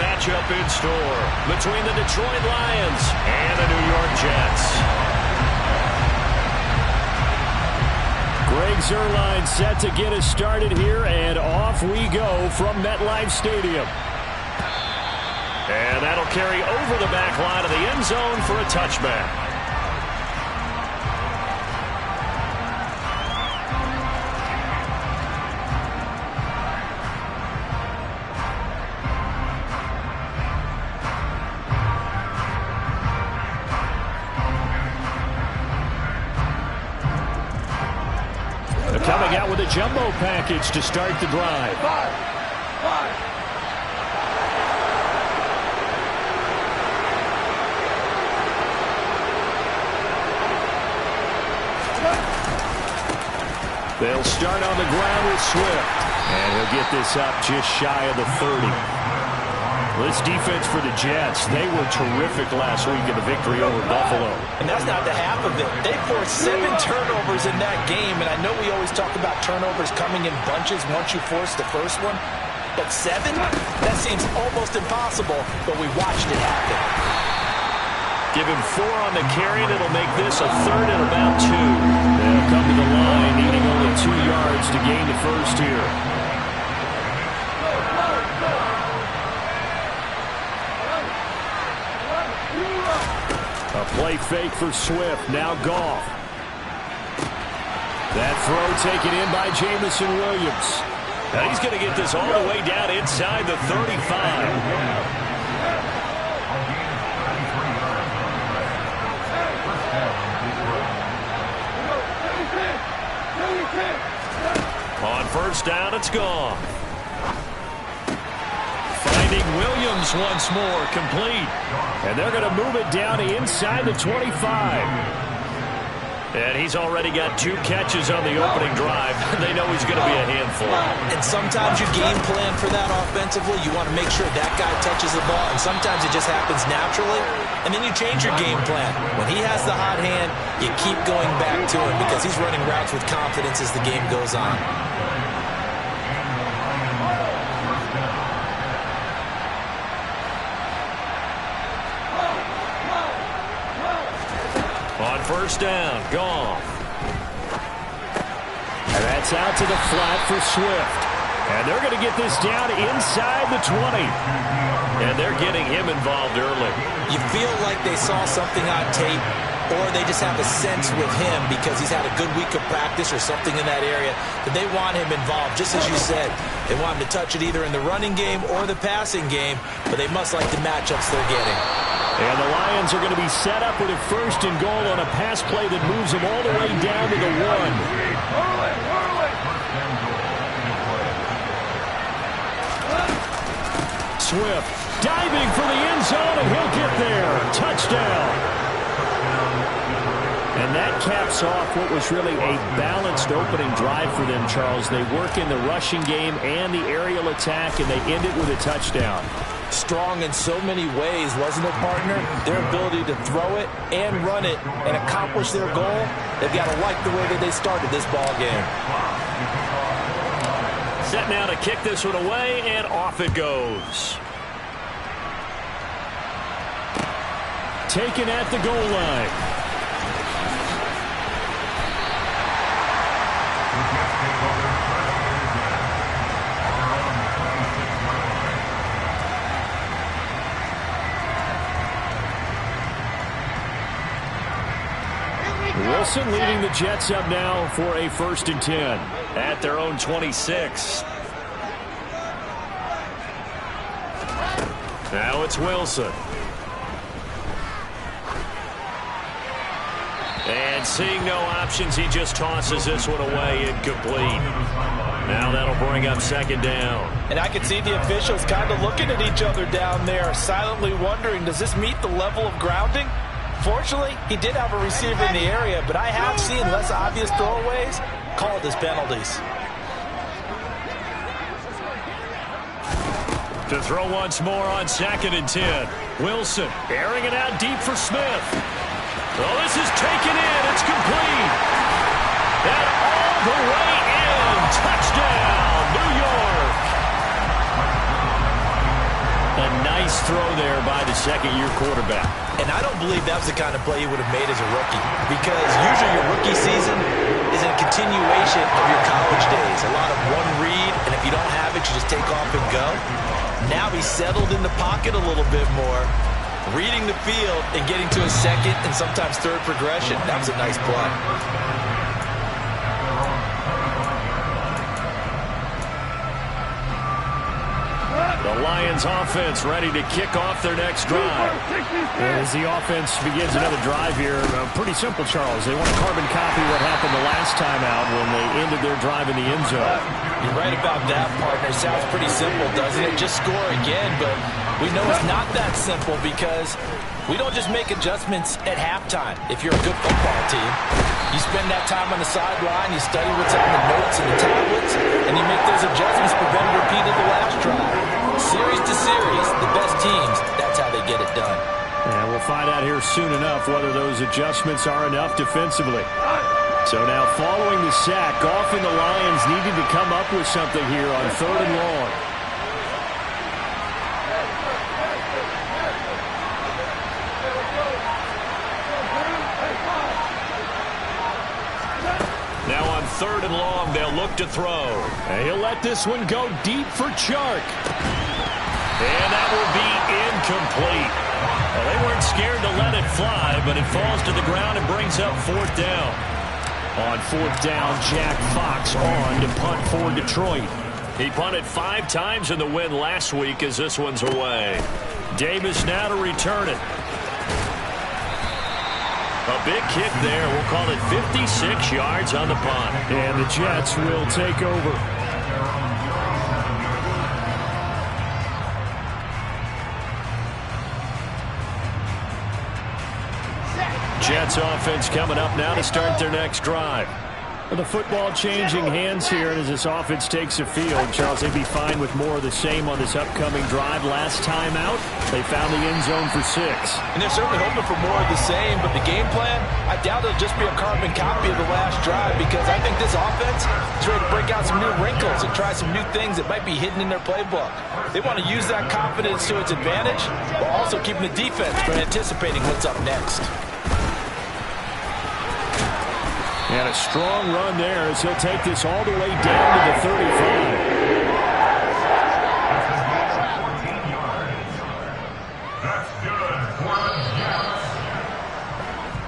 matchup in store between the Detroit Lions and the New York Jets. Greg Zuerlein set to get us started here, and off we go from MetLife Stadium. And that'll carry over the back line of the end zone for a touchback. Coming out with a jumbo package to start the drive. They'll start on the ground with Swift. And he'll get this up just shy of the 30. This defense for the Jets, they were terrific last week in the victory over Buffalo. And that's not the half of it. They forced 7 turnovers in that game, and I know we always talk about turnovers coming in bunches once you force the first one, but 7? That seems almost impossible, but we watched it happen. Give him 4 on the carry, and it'll make this a third and about 2. They'll come to the line, needing only 2 yards to gain the first here. A play fake for Swift. Now Goff. That throw taken in by Jameson Williams. Now he's going to get this all the way down inside the 35. On first down, it's gone. Finding Williams once more, complete. And they're going to move it down to inside the 25. And he's already got 2 catches on the opening drive. They know he's going to be a handful. And sometimes you game plan for that offensively. You want to make sure that guy touches the ball. And sometimes it just happens naturally. And then you change your game plan. When he has the hot hand, you keep going back to him because he's running routes with confidence as the game goes on. First down, Goff. And that's out to the flat for Swift. And they're going to get this down inside the 20. And they're getting him involved early. You feel like they saw something on tape, or they just have a sense with him because he's had a good week of practice or something in that area that they want him involved. Just as you said, they want him to touch it either in the running game or the passing game, but they must like the matchups they're getting. And the Lions are going to be set up with a first and goal on a pass play that moves them all the way down to the 1. Swift diving for the end zone, and he'll get there. Touchdown. And that caps off what was really a balanced opening drive for them, Charles. They work in the rushing game and the aerial attack, and they end it with a touchdown. Strong in so many ways, wasn't it, partner? Their ability to throw it and run it and accomplish their goal, they've got to like the way that they started this ball game. Set now to kick this one away, and off it goes. Taken at the goal line. Wilson leading the Jets up now for a 1st and 10 at their own 26. Now it's Wilson. And seeing no options, he just tosses this one away, incomplete. Now that'll bring up 2nd down. And I can see the officials kind of looking at each other down there, silently wondering, does this meet the level of grounding? Fortunately, he did have a receiver in the area, but I have seen less obvious throwaways called as penalties. To throw once more on 2nd and 10. Wilson airing it out deep for Smith. Oh, this is taken in. It's complete. And all the way in. A nice throw there by the second-year quarterback. And I don't believe that was the kind of play he would have made as a rookie, because usually your rookie season is a continuation of your college days. A lot of one read, and if you don't have it, you just take off and go. Now he's settled in the pocket a little bit more, reading the field and getting to a second and sometimes third progression. That was a nice play. The Lions offense ready to kick off their next drive. As the offense begins another drive here, pretty simple, Charles. They want to carbon copy what happened the last time out when they ended their drive in the end zone. You're right about that, partner. It sounds pretty simple, doesn't it? Just score again, but we know it's not that simple because we don't just make adjustments at halftime. If you're a good football team, you spend that time on the sideline, you study what's on the notes and the tablets, and you make those adjustments, prevent a repeat of the last drive. Series to series, the best teams, that's how they get it done. And we'll find out here soon enough whether those adjustments are enough defensively. So now following the sack, often the Lions needed to come up with something here on 3rd and long. Now on 3rd and long, they'll look to throw. And he'll let this one go deep for Chark. And that will be incomplete. Well, they weren't scared to let it fly, but it falls to the ground and brings up 4th down. On 4th down, Jack Fox on to punt for Detroit. He punted 5 times in the win last week as this one's away. Davis now to return it. A big kick there. We'll call it 56 yards on the punt. And the Jets will take over. Jets offense coming up now to start their next drive. The football changing hands here as this offense takes the field. Charles, they'd be fine with more of the same on this upcoming drive. Last time out, they found the end zone for 6. And they're certainly hoping for more of the same, but the game plan, I doubt it'll just be a carbon copy of the last drive, because I think this offense is ready to break out some new wrinkles and try some new things that might be hidden in their playbook. They want to use that confidence to its advantage, while also keeping the defense from anticipating what's up next. And a strong run there as he'll take this all the way down to the 35.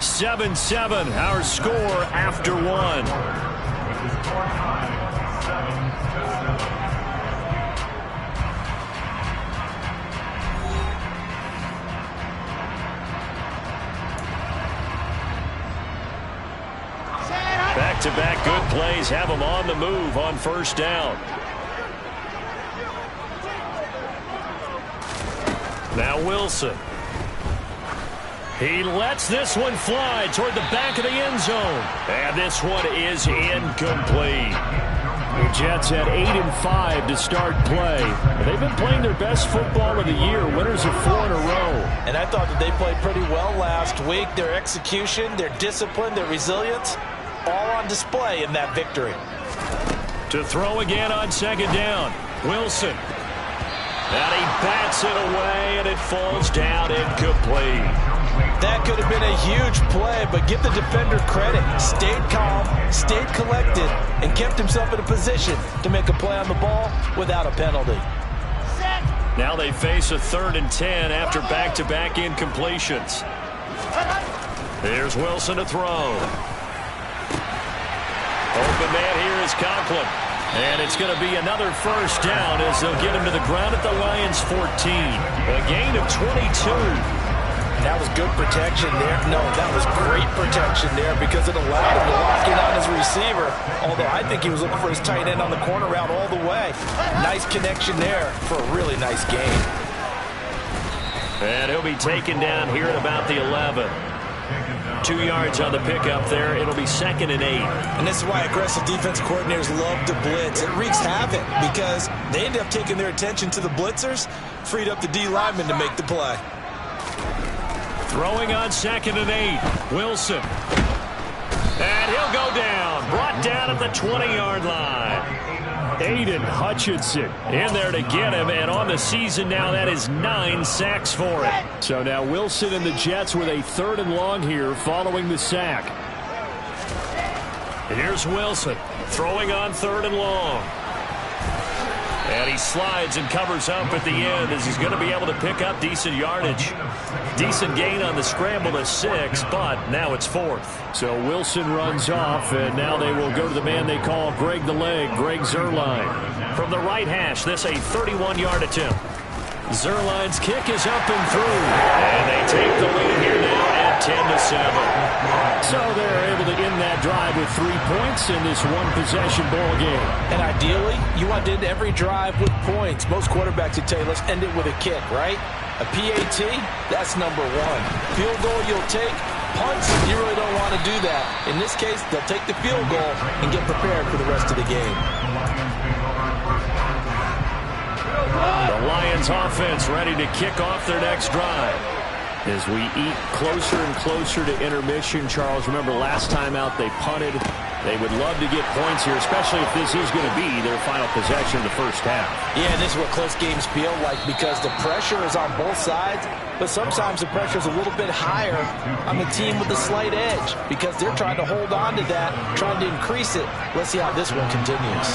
7-7, our score after 1. Back-to-back good plays have them on the move on 1st down. Now Wilson. He lets this one fly toward the back of the end zone. And this one is incomplete. The Jets had 8-5 to start play. They've been playing their best football of the year, winners of 4 in a row. And I thought that they played pretty well last week. Their execution, their discipline, their resilience, all on display in that victory. To throw again on 2nd down. Wilson. And he bats it away, and it falls down incomplete. That could have been a huge play, but give the defender credit. Stayed calm, stayed collected, and kept himself in a position to make a play on the ball without a penalty. Now they face a 3rd and 10 after back-to-back incompletions. Here's Wilson to throw. Open man here is Conklin. And it's going to be another 1st down as they'll get him to the ground at the Lions 14. A gain of 22. That was good protection there. No, that was great protection there because it allowed him to lock in on his receiver. Although I think he was looking for his tight end on the corner route all the way. Nice connection there for a really nice gain. And he'll be taken down here at about the 11. 2 yards on the pickup there. It'll be 2nd and 8. And this is why aggressive defense coordinators love to blitz. It wreaks havoc because they end up taking their attention to the blitzers, freed up the D lineman to make the play. Throwing on 2nd and 8. Wilson. And he'll go down. Brought down at the 20-yard line. Aiden Hutchinson in there to get him, and on the season now, that is 9 sacks for him. So now Wilson and the Jets with a 3rd and long here following the sack. Here's Wilson throwing on 3rd and long. And he slides and covers up at the end as he's going to be able to pick up decent yardage. Decent gain on the scramble to 6, but now it's 4th. So Wilson runs off, and now they will go to the man they call Greg the Leg, Greg Zuerlein. From the right hash, this a 31-yard attempt. Zuerlein's kick is up and through. And they take the lead here now at 10-7. So they're able to end that drive with 3 points in this one-possession ball game. And ideally, you want to end every drive with points. Most quarterbacks would tell you, let's end it with a kick, right? A PAT, that's number 1. Field goal you'll take. Punts, you really don't want to do that. In this case, they'll take the field goal and get prepared for the rest of the game. The Lions offense ready to kick off their next drive. As we eat closer and closer to intermission, Charles, remember last time out they punted. They would love to get points here, especially if this is going to be their final possession in the first half. Yeah, and this is what close games feel like because the pressure is on both sides, but sometimes the pressure is a little bit higher on the team with the slight edge because they're trying to hold on to that, trying to increase it. Let's see how this one continues.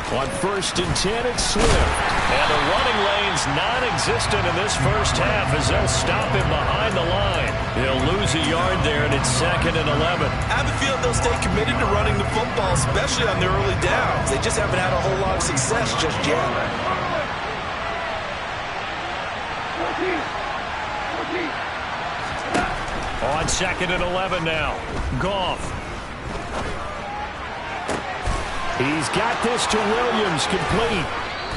On 1st and 10, it's Swift. And the running lane's non-existent in this first half as they'll stop him behind the line. He'll lose a yard there, and it's 2nd and 11. I have a feeling they'll stay committed to running the football, especially on the early downs. They just haven't had a whole lot of success just yet. On 2nd and 11 now. Goff. He's got this to Williams, complete.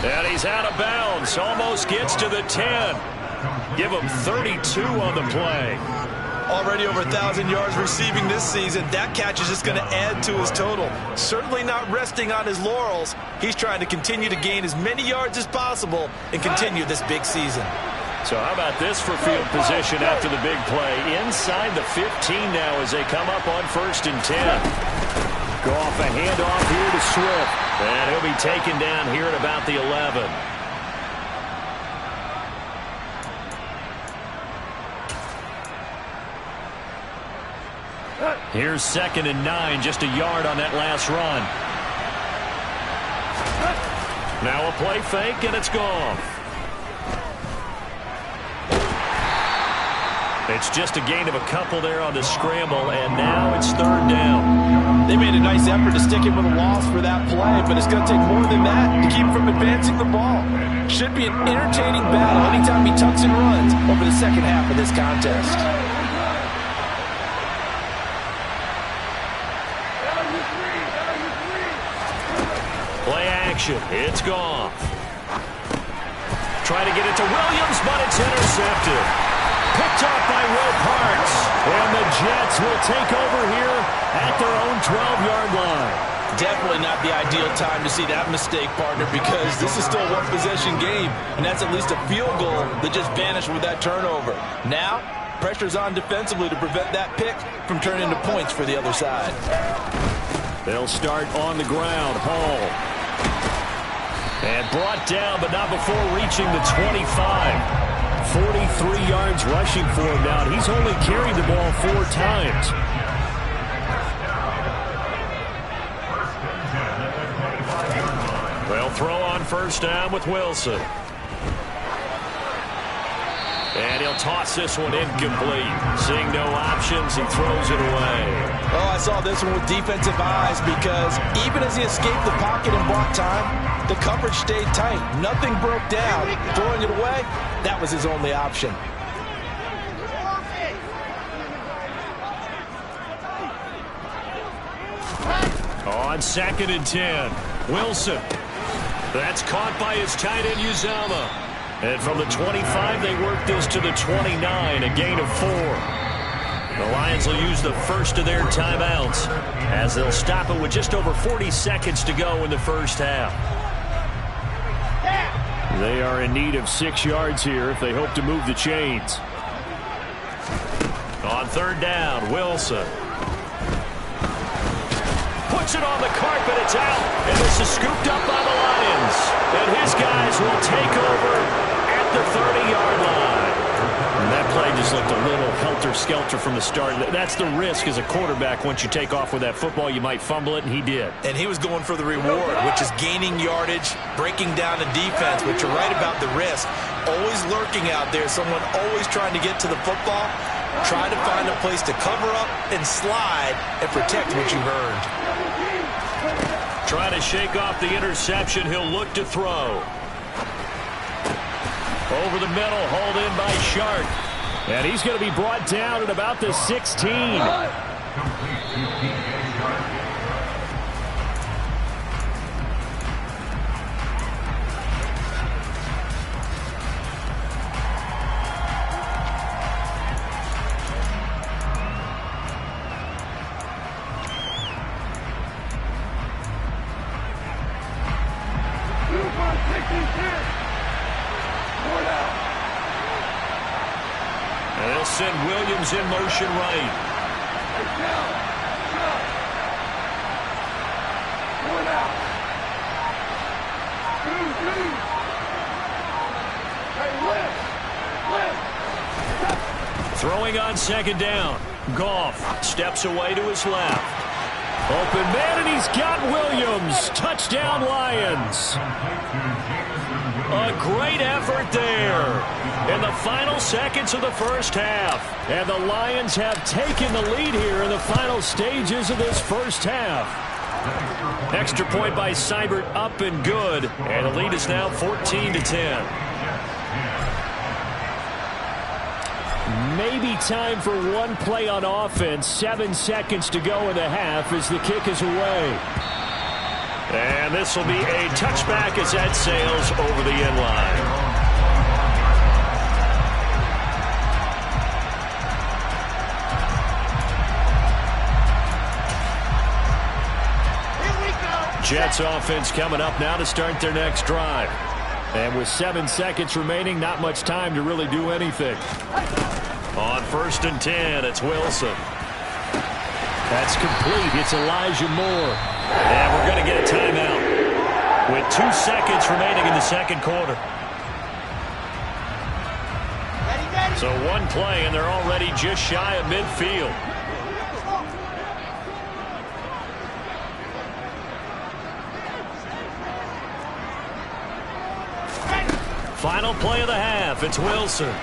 And he's out of bounds. Almost gets to the 10. Give him 32 on the play. Already over 1,000 yards receiving this season. That catch is just going to add to his total. Certainly not resting on his laurels. He's trying to continue to gain as many yards as possible and continue this big season. So how about this for field position after the big play? Inside the 15 now as they come up on 1st and 10. Go off a handoff here to Swift. And he'll be taken down here at about the 11. Here's 2nd and 9, just a yard on that last run. Now a play fake, and it's gone. It's just a gain of a couple there on the scramble, and now it's 3rd down. They made a nice effort to stick him with a loss for that play, but it's going to take more than that to keep him from advancing the ball. Should be an entertaining battle anytime he tucks and runs over the second half of this contest. Play action. It's gone. Try to get it to Williams, but it's intercepted. Picked off by Will Parks. And the Jets will take over here at their own 12-yard line. Definitely not the ideal time to see that mistake, partner, because this is still a one-possession game, and that's at least a field goal that just vanished with that turnover. Now, pressure's on defensively to prevent that pick from turning into points for the other side. They'll start on the ground. Hall. And brought down, but not before reaching the 25. 43 yards rushing for him now. He's only carried the ball 4 times. They'll throw on 1st down with Wilson. And he'll toss this one incomplete. Seeing no options, he throws it away. Oh, I saw this one with defensive eyes because even as he escaped the pocket and bought time, the coverage stayed tight. Nothing broke down. Throwing it away, that was his only option. On 2nd and 10, Wilson. That's caught by his tight end, Uzomah. And from the 25, they work this to the 29, a gain of 4. The Lions will use the first of their timeouts as they'll stop it with just over 40 seconds to go in the first half. They are in need of 6 yards here if they hope to move the chains. On third down, Wilson. Puts it on the carpet, it's out, and this is scooped up by the Lions. And his guys will take over at the 30-yard line. And that play just looked a little helter-skelter from the start. That's the risk as a quarterback. Once you take off with that football, you might fumble it, and he did. And he was going for the reward, which is gaining yardage, breaking down the defense. But you're right about the risk. Always lurking out there, someone always trying to get to the football. Try to find a place to cover up and slide and protect what you've earned. Trying to shake off the interception. He'll look to throw. Over the middle, hauled in by Shark. And he's going to be brought down at about the 16. And they'll send Williams in motion right. Throwing on second down. Goff steps away to his left. Open man, and he's got Williams. Touchdown, Lions. A great effort there in the final seconds of the first half. And the Lions have taken the lead here in the final stages of this first half. Extra point by Seibert, up and good. And the lead is now 14-10. Maybe time for one play on offense. 7 seconds to go in the half as the kick is away. And this will be a touchback as that sails over the end line. Jets offense coming up now to start their next drive. And with 7 seconds remaining, not much time to really do anything. On 1st and 10, it's Wilson. That's complete. It's Elijah Moore. And we're going to get a timeout with 2 seconds remaining in the second quarter. So one play, and they're already just shy of midfield. Final play of the half. It's Wilson.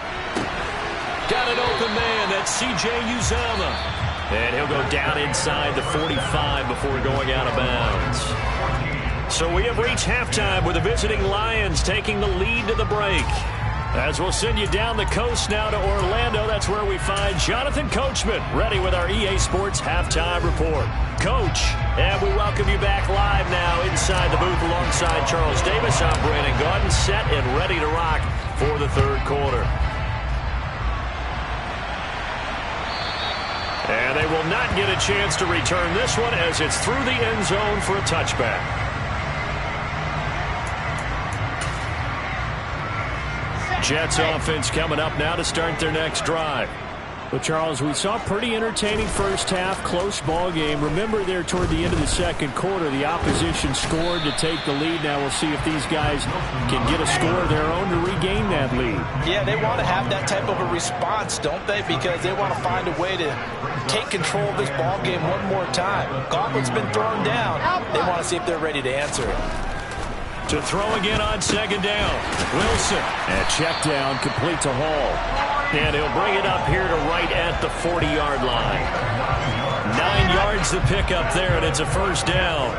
Got an open man. That's C.J. Uzomah. And he'll go down inside the 45 before going out of bounds. So we have reached halftime with the visiting Lions taking the lead to the break. As we'll send you down the coast now to Orlando, that's where we find Jonathan Coachman ready with our EA Sports Halftime Report. Coach, and we welcome you back live now inside the booth alongside Charles Davis. I'm Brandon Gaudin, set and ready to rock for the third quarter. And they will not get a chance to return this one as it's through the end zone for a touchback. Jets offense coming up now to start their next drive. Well, Charles, we saw a pretty entertaining first half, close ball game. Remember there toward the end of the second quarter, the opposition scored to take the lead. Now we'll see if these guys can get a score of their own to regain that lead. Yeah, they want to have that type of a response, don't they? Because they want to find a way to take control of this ball game one more time. Gauntlet's been thrown down. They want to see if they're ready to answer it. To throw again on second down. Wilson. And check down, complete to Hall. And he'll bring it up here to right at the 40-yard line. 9 yards to pick up there, and it's a first down.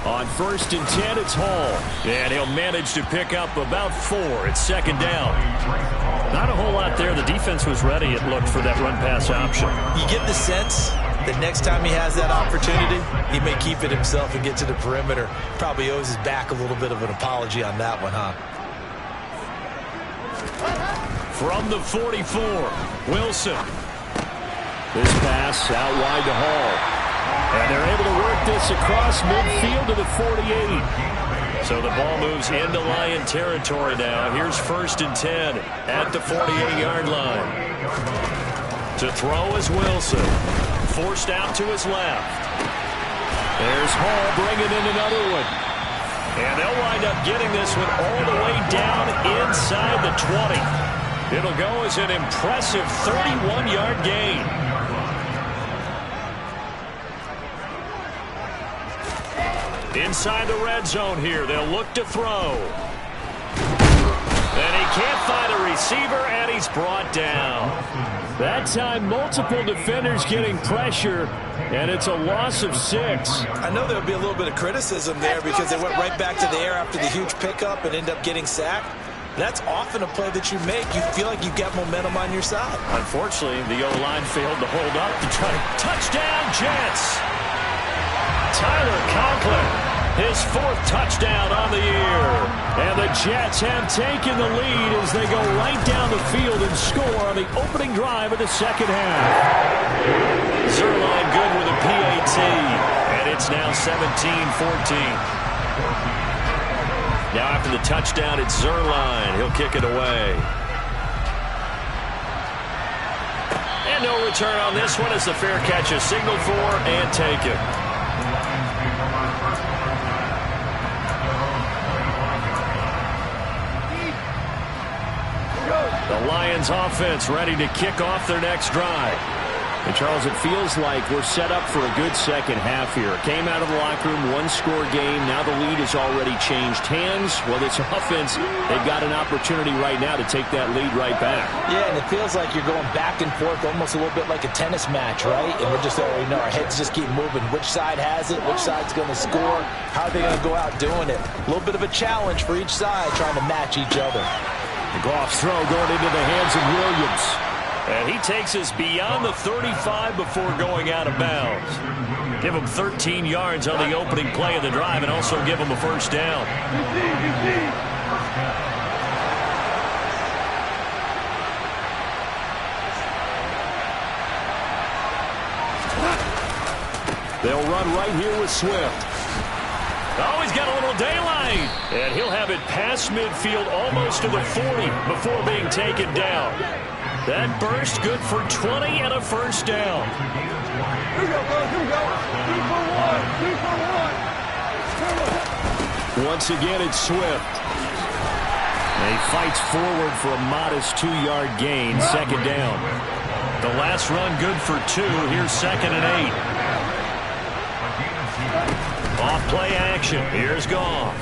On 1st and 10, it's Hall. And he'll manage to pick up about 4. It's second down. Not a whole lot there. The defense was ready, it looked, for that run-pass option. You get the sense that next time he has that opportunity, he may keep it himself and get to the perimeter. Probably owes his back a little bit of an apology on that one, huh? From the 44, Wilson. This pass out wide to Hall. And they're able to work this across midfield to the 48. So the ball moves into Lion territory now. Here's 1st and 10 at the 48-yard line. To throw is Wilson. Forced out to his left. There's Hall bringing in another one. And they'll wind up getting this one all the way down inside the 20. It'll go as an impressive 31-yard gain. Inside the red zone here, they'll look to throw. And he can't find a receiver, and he's brought down. That time, multiple defenders getting pressure, and it's a loss of 6. I know there'll be a little bit of criticism there because they went right back to the air after the huge pickup and end up getting sacked. That's often a play that you make. You feel like you've got momentum on your side. Unfortunately, the O-line failed to hold up to try to touchdown Jets. Tyler Conklin, his 4th touchdown on the year. And the Jets have taken the lead as they go right down the field and score on the opening drive of the second half. Zuerlein good with a PAT, and it's now 17-14. Now after the touchdown, it's Zuerlein. He'll kick it away. And no return on this one as the fair catch is signaled for and taken. The Lions offense ready to kick off their next drive. And Charles, it feels like we're set up for a good second half here. Came out of the locker room, 1-score game. Now the lead has already changed hands. Well, this offense, they've got an opportunity right now to take that lead right back. Yeah, and it feels like you're going back and forth almost a little bit like a tennis match, right? And we're just already know our heads just keep moving. Which side has it? Which side's going to score? How are they going to go out doing it? A little bit of a challenge for each side trying to match each other. The Goff's throw going into the hands of Williams. And he takes us beyond the 35 before going out of bounds. Give him 13 yards on the opening play of the drive and also give him a first down. They'll run right here with Swift. Oh, he's got a little daylight. And he'll have it past midfield almost to the 40 before being taken down. That burst good for 20 and a first down. Here we go, bro. Here we go. 2 for 1. 2 for 1. Once again, it's Swift. And he fights forward for a modest 2-yard gain, second down. The last run good for 2. Here's 2nd and 8. Off play action. Here's Goff.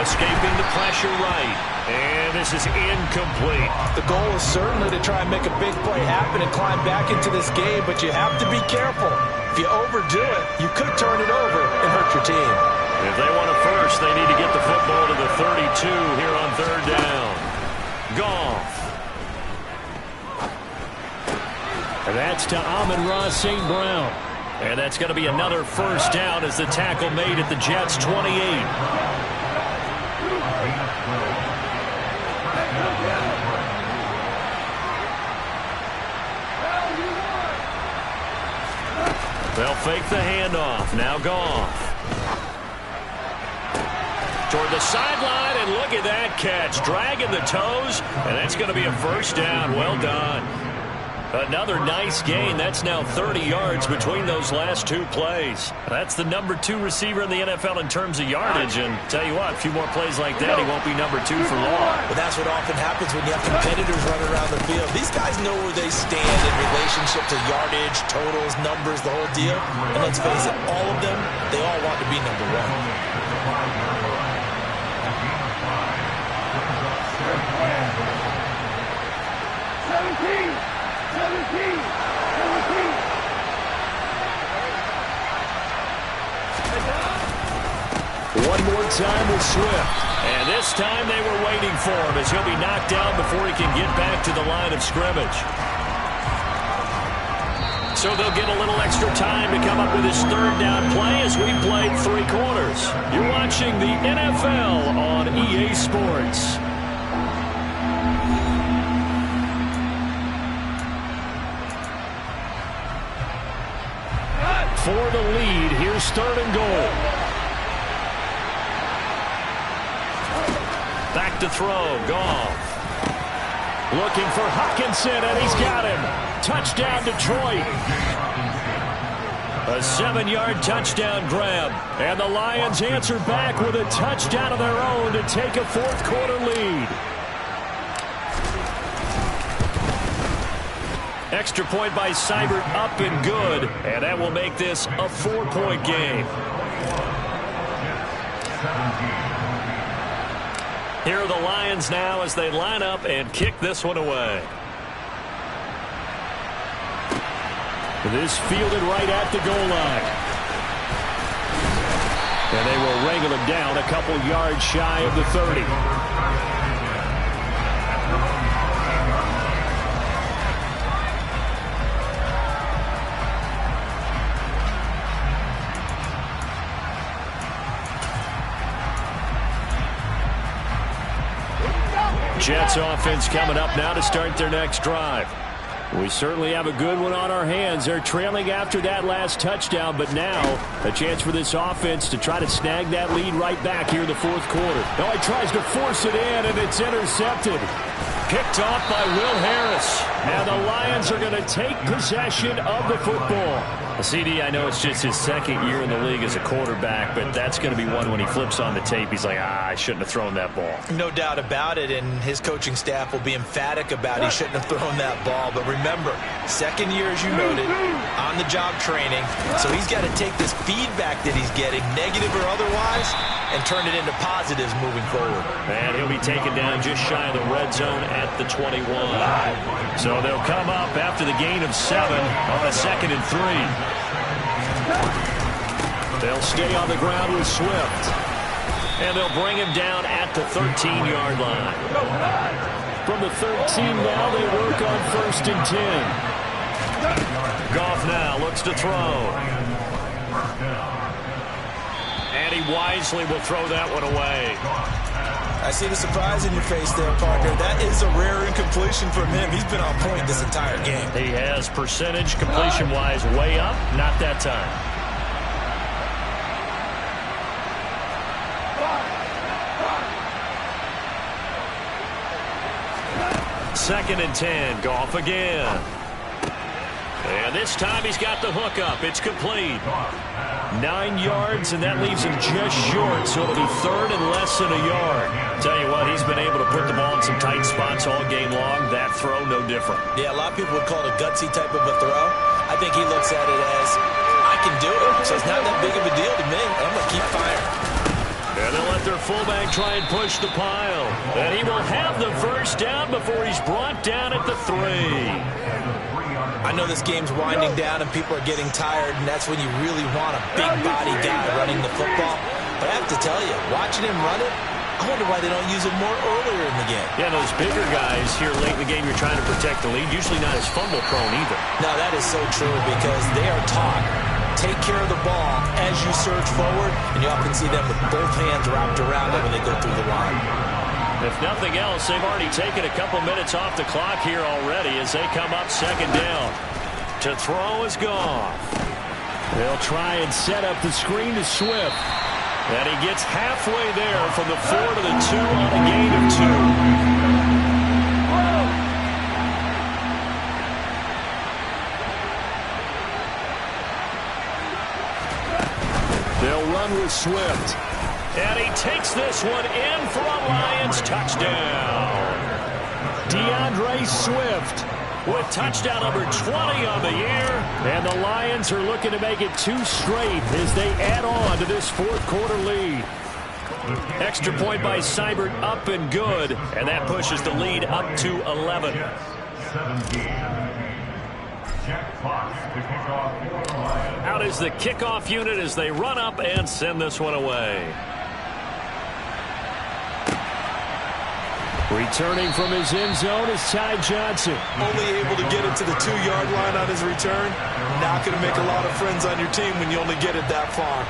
Escaping the pressure right. And this is incomplete. The goal is certainly to try and make a big play happen and climb back into this game, but you have to be careful. If you overdo it, you could turn it over and hurt your team. If they want a first, they need to get the football to the 32 here on 3rd down. Goff. And that's to Amon-Ra St. Brown. And that's going to be another first down as the tackle made at the Jets' 28. They'll fake the handoff. Now Goff. Toward the sideline, and look at that catch. Dragging the toes, and that's going to be a first down. Well done. Another nice gain. That's now 30 yards between those last 2 plays. That's the number 2 receiver in the NFL in terms of yardage. And tell you what, a few more plays like that, he won't be number 2 for long. But that's what often happens when you have competitors running around the field. These guys know where they stand in relationship to yardage, totals, numbers, the whole deal. And let's face it, all of them, they all want to be number 1. One more time with Swift. And this time they were waiting for him as he'll be knocked down before he can get back to the line of scrimmage. So they'll get a little extra time to come up with his 3rd down play as we played 3 quarters. You're watching the NFL on EA Sports. for the lead. Here's 3rd and goal. Back to throw. Goff. Looking for Hockenson, and he's got him. Touchdown, Detroit. A 7-yard touchdown grab. And the Lions answer back with a touchdown of their own to take a 4th quarter lead. Extra point by Seibert, up and good. And that will make this a 4-point game. Here are the Lions now as they line up and kick this one away. This fielded right at the goal line. And they will wrangle him down a couple yards shy of the 30. Jets offense coming up now to start their next drive. We certainly have a good one on our hands. They're trailing after that last touchdown, but now a chance for this offense to try to snag that lead right back here in the 4th quarter. Now he tries to force it in, and it's intercepted. Picked off by Will Harris. And the Lions are going to take possession of the football. CD, I know it's just his 2nd year in the league as a quarterback, but that's going to be one when he flips on the tape. He's like, I shouldn't have thrown that ball. No doubt about it, and his coaching staff will be emphatic about he shouldn't have thrown that ball. But remember, 2nd year, as you noted, on-the-job training. So he's got to take this feedback that he's getting, negative or otherwise, and turn it into positives moving forward. And he'll be taken down just shy of the red zone at the 21. So they'll come up after the gain of 7 on a 2nd and 3. They'll stay on the ground with Swift. And they'll bring him down at the 13-yard line. From the 13 now, they work on 1st and 10. Goff now looks to throw. And he wisely will throw that one away. I see the surprise in your face there, partner. That is a rare incompletion from him. He's been on point this entire game. He has percentage completion-wise way up. Not that time. Second and 10. Goff again. And this time he's got the hook up. It's complete. 9 yards, and that leaves him just short, so it'll be 3rd and less than a yard. Tell you what, he's been able to put the ball in some tight spots all game long. That throw, no different. Yeah, a lot of people would call it a gutsy type of a throw. I think he looks at it as, I can do it, so it's not that big of a deal to me. I'm going to keep firing. And they'll let their fullback try and push the pile. And he will have the first down before he's brought down at the 3. I know this game's winding down and people are getting tired, and that's when you really want a big-body guy running the football. But I have to tell you, watching him run it, I wonder why they don't use it more earlier in the game. Yeah, those bigger guys here late in the game, you're trying to protect the lead, usually not as fumble-prone either. No, that is so true because they are taught, take care of the ball as you surge forward, and you often see them with both hands wrapped around them when they go through the line. If nothing else, they've already taken a couple minutes off the clock here already as they come up 2nd down. To throw is Goff. They'll try and set up the screen to Swift. And he gets halfway there from the 4 to the 2 on a gain of 2. They'll run with Swift. And he takes this one in for a Lions touchdown. DeAndre Swift with touchdown number 20 on the year. And the Lions are looking to make it 2 straight as they add on to this 4th quarter lead. Extra point by Seibert, up and good. And that pushes the lead up to 11. Out is the kickoff unit as they run up and send this one away. Returning from his end zone is Ty Johnson. Only able to get it to the 2-yard line on his return. Not going to make a lot of friends on your team when you only get it that far.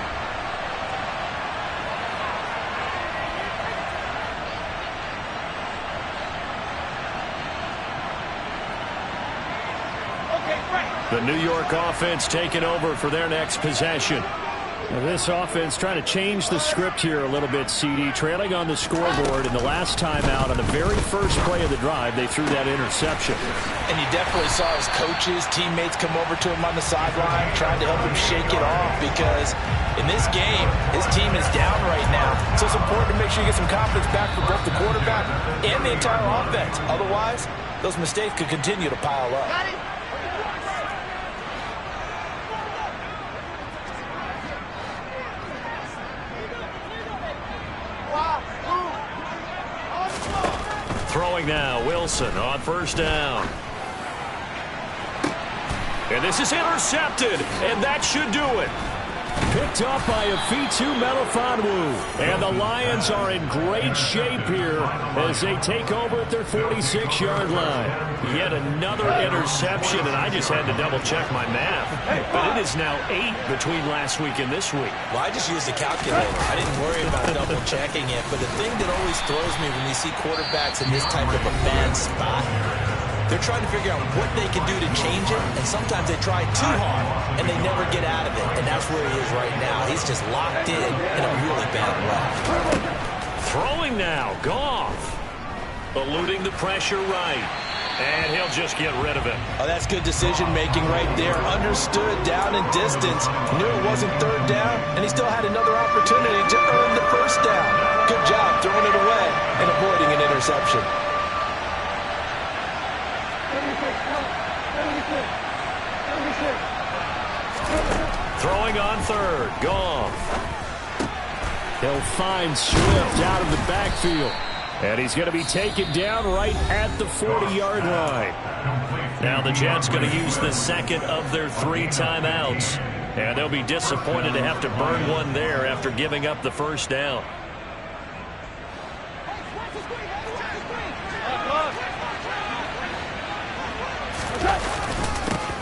Okay, right. The New York offense taking over for their next possession. Well, this offense trying to change the script here a little bit, CD. Trailing on the scoreboard in the last timeout on the very first play of the drive, they threw that interception. And you definitely saw his coaches, teammates come over to him on the sideline, trying to help him shake it off because in this game, his team is down right now. So it's important to make sure you get some confidence back for both the quarterback and the entire offense. Otherwise, those mistakes could continue to pile up. Throwing now, Wilson on first down. And this is intercepted, and that should do it. Picked up by Afitu Melifonwu. And the Lions are in great shape here as they take over at their 46-yard line. Yet another interception, and I just had to double-check my math. But it is now 8 between last week and this week. Well, I just used a calculator. I didn't worry about double-checking it. But the thing that always throws me when you see quarterbacks in this type of a bad spot, they're trying to figure out what they can do to change it, and sometimes they try too hard, and they never get out of it. And that's where he is right now. He's just locked in a really bad way. Throwing now, Goff. Eluding the pressure right. And he'll just get rid of it. Oh, that's good decision-making right there. Understood down and distance. Knew it wasn't third down, and he still had another opportunity to earn the first down. Good job throwing it away and avoiding an interception. Throwing on third, Goff. He'll find Swift out of the backfield. And he's going to be taken down right at the 40-yard line. Now the Jets going to use the second of their 3 timeouts. And they'll be disappointed to have to burn one there after giving up the first down.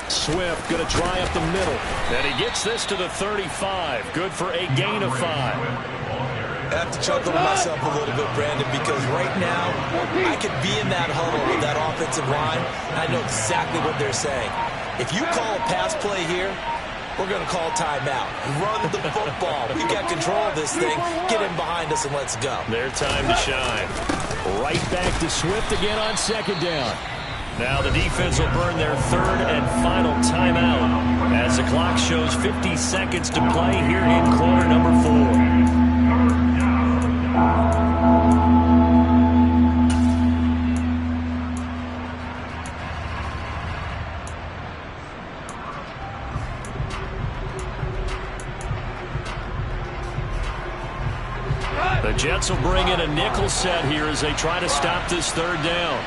Swift going to try up the middle. And he gets this to the 35. Good for a gain of 5. I have to chuckle to myself a little bit, Brandon, because right now I could be in that huddle with that offensive line, and I know exactly what they're saying. If you call a pass play here, we're going to call timeout. Run the football. We got control of this thing. Get in behind us and let's go. Their time to shine. Right back to Swift again on second down. Now the defense will burn their third and final timeout as the clock shows 50 seconds to play here in quarter number 4. The Jets will bring in a nickel set here as they try to stop this third down.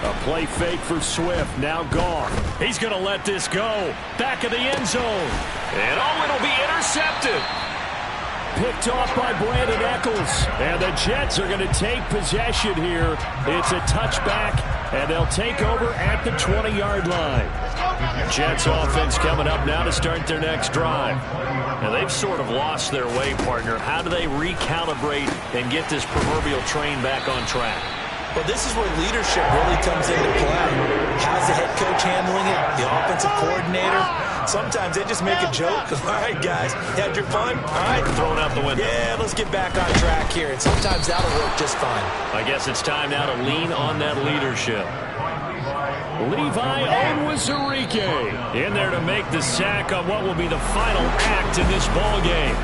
A play fake for Swift. Now Goff. He's going to let this go. Back of the end zone. And oh, it'll be intercepted. Picked off by Brandon Echols. And the Jets are going to take possession here. It's a touchback, and they'll take over at the 20-yard line. Jets offense coming up now to start their next drive. Now they've sort of lost their way, partner. How do they recalibrate and get this proverbial train back on track? Well, this is where leadership really comes into play. How's the head coach handling it? The offensive coordinator? Sometimes they just make a joke. All right, guys, had your fun? All right. Thrown out the window. Yeah, let's get back on track here. And sometimes that'll work just fine. I guess it's time now to lean on that leadership. Levi Onwuzurike in there to make the sack on what will be the final act in this ball game.